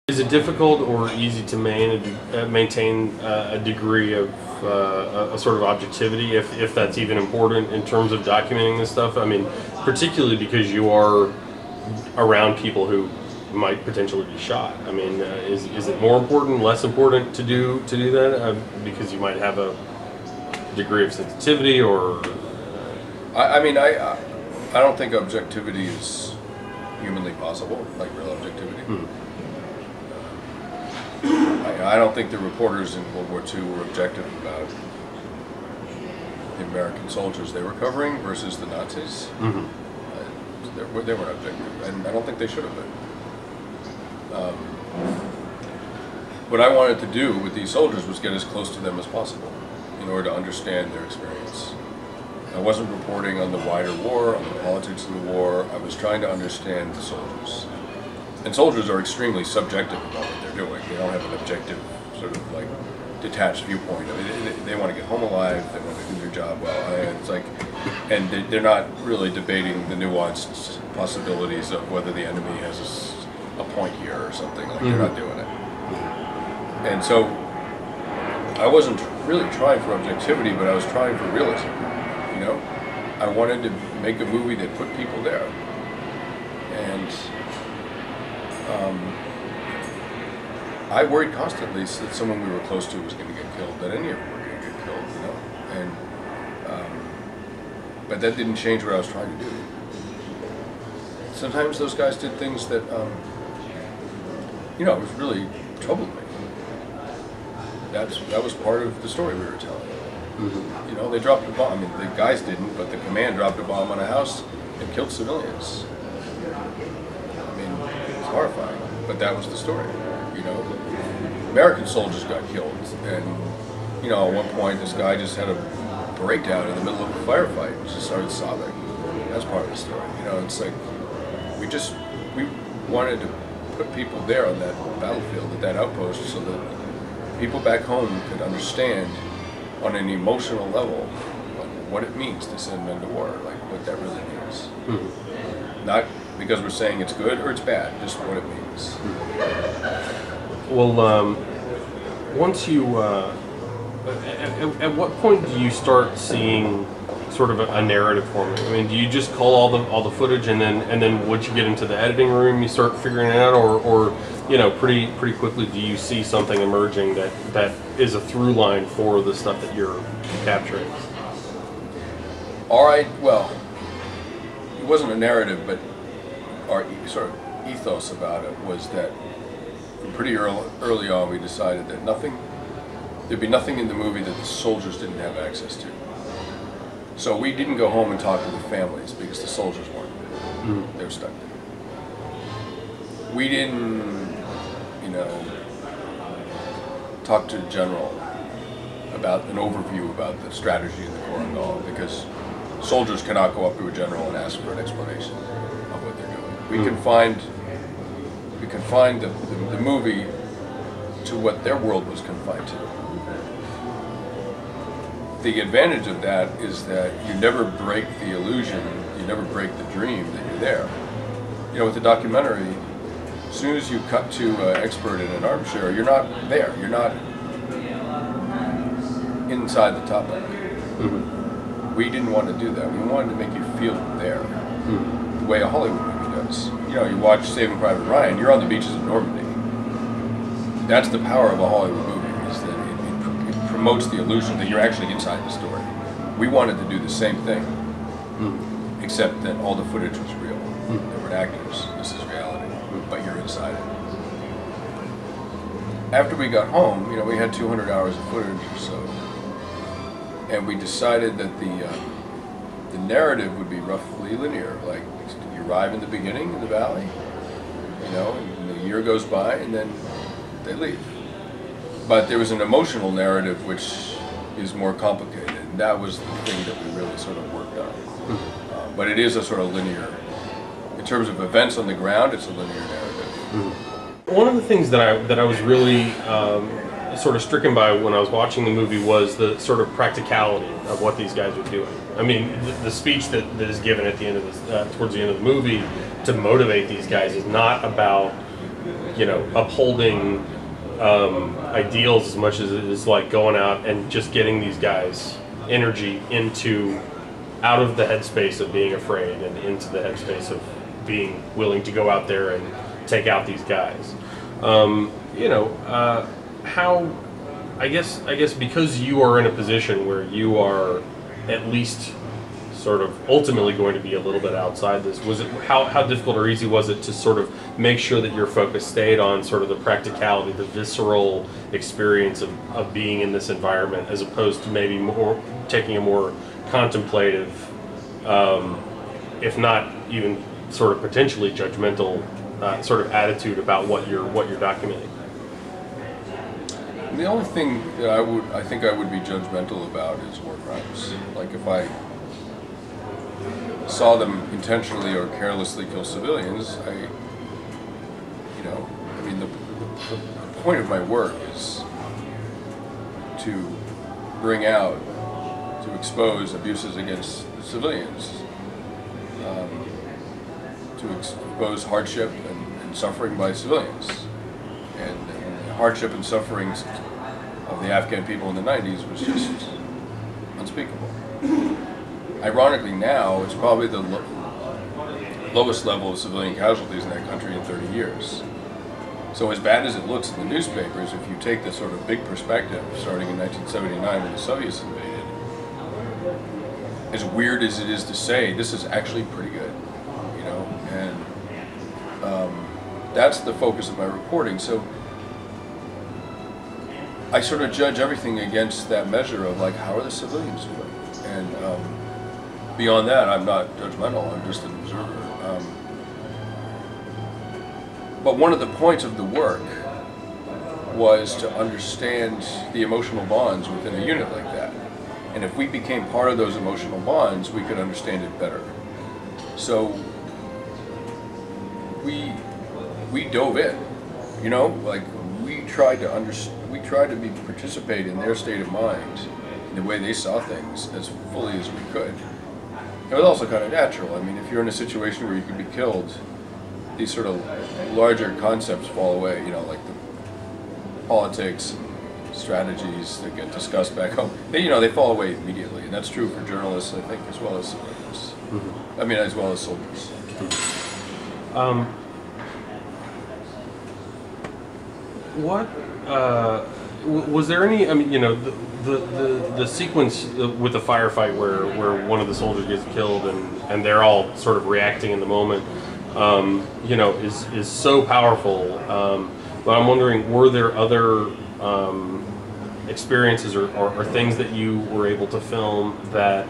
Is it difficult or easy to maintain a degree of a sort of objectivity, if that's even important in terms of documenting this stuff? I mean, particularly because you are around people who might potentially be shot. I mean, is it more important, less important to do that because you might have a degree of sensitivity, or? I don't think objectivity is humanly possible, like real objectivity. I don't think the reporters in World War II were objective about the American soldiers they were covering versus the Nazis. They weren't objective, and I don't think they should have been. What I wanted to do with these soldiers was get as close to them as possible in order to understand their experience. I wasn't reporting on the wider war, on the politics of the war. I was trying to understand the soldiers. And soldiers are extremely subjective about what they're doing. They don't have an objective, sort of like detached viewpoint. I mean, they want to get home alive. They want to do their job well. It's like, and they're not really debating the nuanced possibilities of whether the enemy has a point here or something. Like they're not doing it. And so, I wasn't really trying for objectivity, but I was trying for realism. You know, I wanted to make a movie that put people there, and I worried constantly that someone we were close to was going to get killed, that any of them were going to get killed, you know. And but that didn't change what I was trying to do. Sometimes those guys did things that, you know, it was really troubled me. That was part of the story we were telling. You know, they dropped a bomb. I mean, the guys didn't, but the command dropped a bomb on a house and killed civilians. I mean, it's horrifying, but that was the story. You know, American soldiers got killed, and you know, at one point, this guy just had a breakdown in the middle of a firefight and just started sobbing. That's part of the story. You know, it's like we wanted to put people there on that battlefield, at that outpost, so that people back home could understand on an emotional level what it means to send men to war, like what that really means. Not because we're saying it's good or it's bad, just what it means. Well, once you, at what point do you start seeing sort of a narrative forming? I mean, do you just call all the footage, and then once you get into the editing room, you start figuring it out, or you know, pretty quickly do you see something emerging that is a through line for the stuff that you're capturing? All right, well, it wasn't a narrative, but our sort of ethos about it was that from pretty early on we decided that there'd be nothing in the movie that the soldiers didn't have access to. So we didn't go home and talk to the families because the soldiers weren't. They were stuck there. We didn't, you know, talk to the general about an overview about the strategy in the Korangal, because soldiers cannot go up to a general and ask for an explanation of what they're doing. We confined the movie to what their world was confined to. The advantage of that is that you never break the illusion, you never break the dream that you're there. You know, with the documentary, as soon as you cut to an expert in an armchair, you're not there. You're not inside the topic. We didn't want to do that. We wanted to make you feel there, the way a Hollywood movie does. You know, you watch Saving Private Ryan, you're on the beaches of Normandy. That's the power of a Hollywood movie, is that it promotes the illusion that you're actually inside the story. We wanted to do the same thing, except that all the footage was real. There were actors. This is reality, but you're inside it. After we got home, you know, we had 200 hours of footage or so, and we decided that the narrative would be roughly linear. Like, you arrive in the beginning in the valley, you know, and the year goes by, and then they leave. But there was an emotional narrative which is more complicated, and that was the thing that we really sort of worked on. But it is a sort of linear, in terms of events on the ground, it's a linear narrative. One of the things that I was really sort of stricken by when I was watching the movie was the sort of practicality of what these guys were doing. I mean, the speech that is given at the end of this, towards the end of the movie, to motivate these guys is not about you know, upholding ideals as much as it is like going out and just getting these guys energy out of the headspace of being afraid and into the headspace of being willing to go out there and take out these guys. You know, how, I guess because you are in a position where you are at least sort of ultimately going to be a little bit outside this, was it, how difficult or easy was it to sort of make sure that your focus stayed on sort of the practicality, the visceral experience of being in this environment, as opposed to maybe more taking a more contemplative, if not even sort of potentially judgmental sort of attitude about what you're documenting? The only thing that I think I would be judgmental about is war crimes. Like if I saw them intentionally or carelessly kill civilians, the point of my work is to bring out, to expose abuses against civilians, to expose hardship and suffering by civilians, and the hardship and sufferings of the Afghan people in the 90s was just unspeakable. Ironically now, it's probably the lowest level of civilian casualties in that country in 30 years. So as bad as it looks in the newspapers, if you take the sort of big perspective, starting in 1979 when the Soviets invaded, as weird as it is to say, this is actually pretty good, you know, and that's the focus of my reporting. So I sort of judge everything against that measure of, like, how are the civilians doing? And beyond that, I'm not judgmental, I'm just an observer. But one of the points of the work was to understand the emotional bonds within a unit like that. And if we became part of those emotional bonds, we could understand it better. So we dove in, you know, like we tried to participate in their state of mind, in the way they saw things, as fully as we could. It was also kind of natural. I mean, if you're in a situation where you could be killed, these sort of larger concepts fall away, you know, like the politics and strategies that get discussed back home. They fall away immediately, and that's true for journalists, I think, as well as civilians. Mm-hmm. I mean, as well as soldiers. Mm-hmm. What was there any? I mean, you know, the sequence with the firefight where one of the soldiers gets killed and they're all sort of reacting in the moment, you know, is so powerful. But I'm wondering, were there other experiences or things that you were able to film that,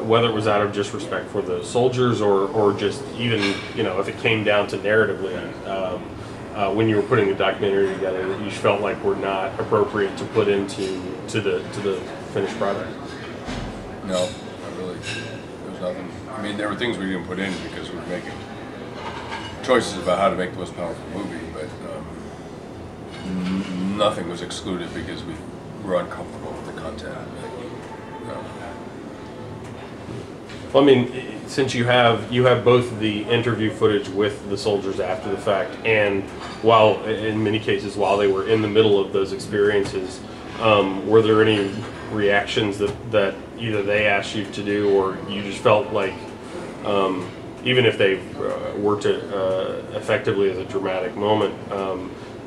whether it was out of just respect for the soldiers or just even, you know, if it came down to narratively, when you were putting the documentary together, that you felt like were not appropriate to put into the finished product? No, not really. There was nothing. I mean, there were things we didn't put in because we were making choices about how to make the most powerful movie, but nothing was excluded because we were uncomfortable with the content. No. Well, I mean, since you have both the interview footage with the soldiers after the fact, and while in many cases while they were in the middle of those experiences, were there any reactions that either they asked you to do, or you just felt like, even if they were to effectively as a dramatic moment,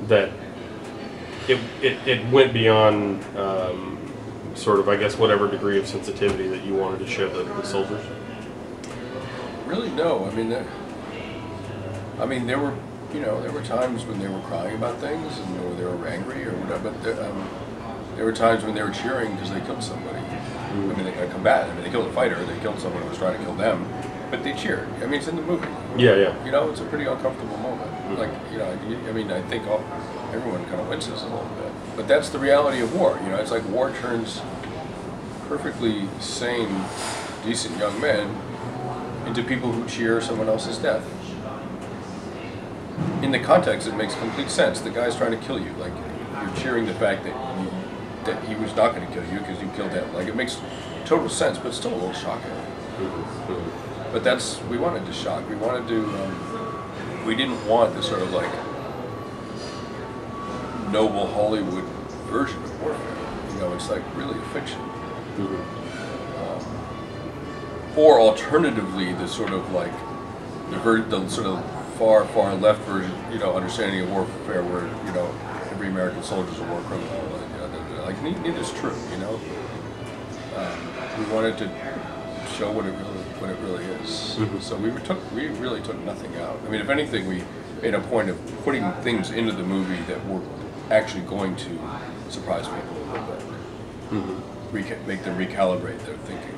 that it went beyond sort of, I guess, whatever degree of sensitivity that you wanted to show the soldiers? Really, no. There were, you know, there were times when they were crying about things, or they were angry or whatever. But there were times when they were cheering because they killed somebody. Mm-hmm. I mean, they combated. I mean, they killed a fighter. They killed someone who was trying to kill them. But they cheered. I mean, it's in the movie. Yeah, yeah. You know, it's a pretty uncomfortable moment. Mm-hmm. Like, you know, I mean, I think everyone kind of winces a little bit. But that's the reality of war. You know, it's like war turns perfectly sane, decent young men into people who cheer someone else's death. In the context, it makes complete sense. The guy's trying to kill you. Like, you're cheering the fact that he was not going to kill you because you killed him. Like, it makes total sense, but it's still a little shocking. But we wanted to shock. We wanted to, we didn't want the sort of like noble Hollywood version of warfare. You know, it's like really a fiction. Or alternatively, the sort of like the sort of far left version, you know, understanding of warfare, where you know every American soldier is a war criminal. And, you know, like neither is true. You know, we wanted to show what it really is. So we really took nothing out. I mean, if anything, we made a point of putting things into the movie that were actually going to surprise people a little bit. Make them recalibrate their thinking.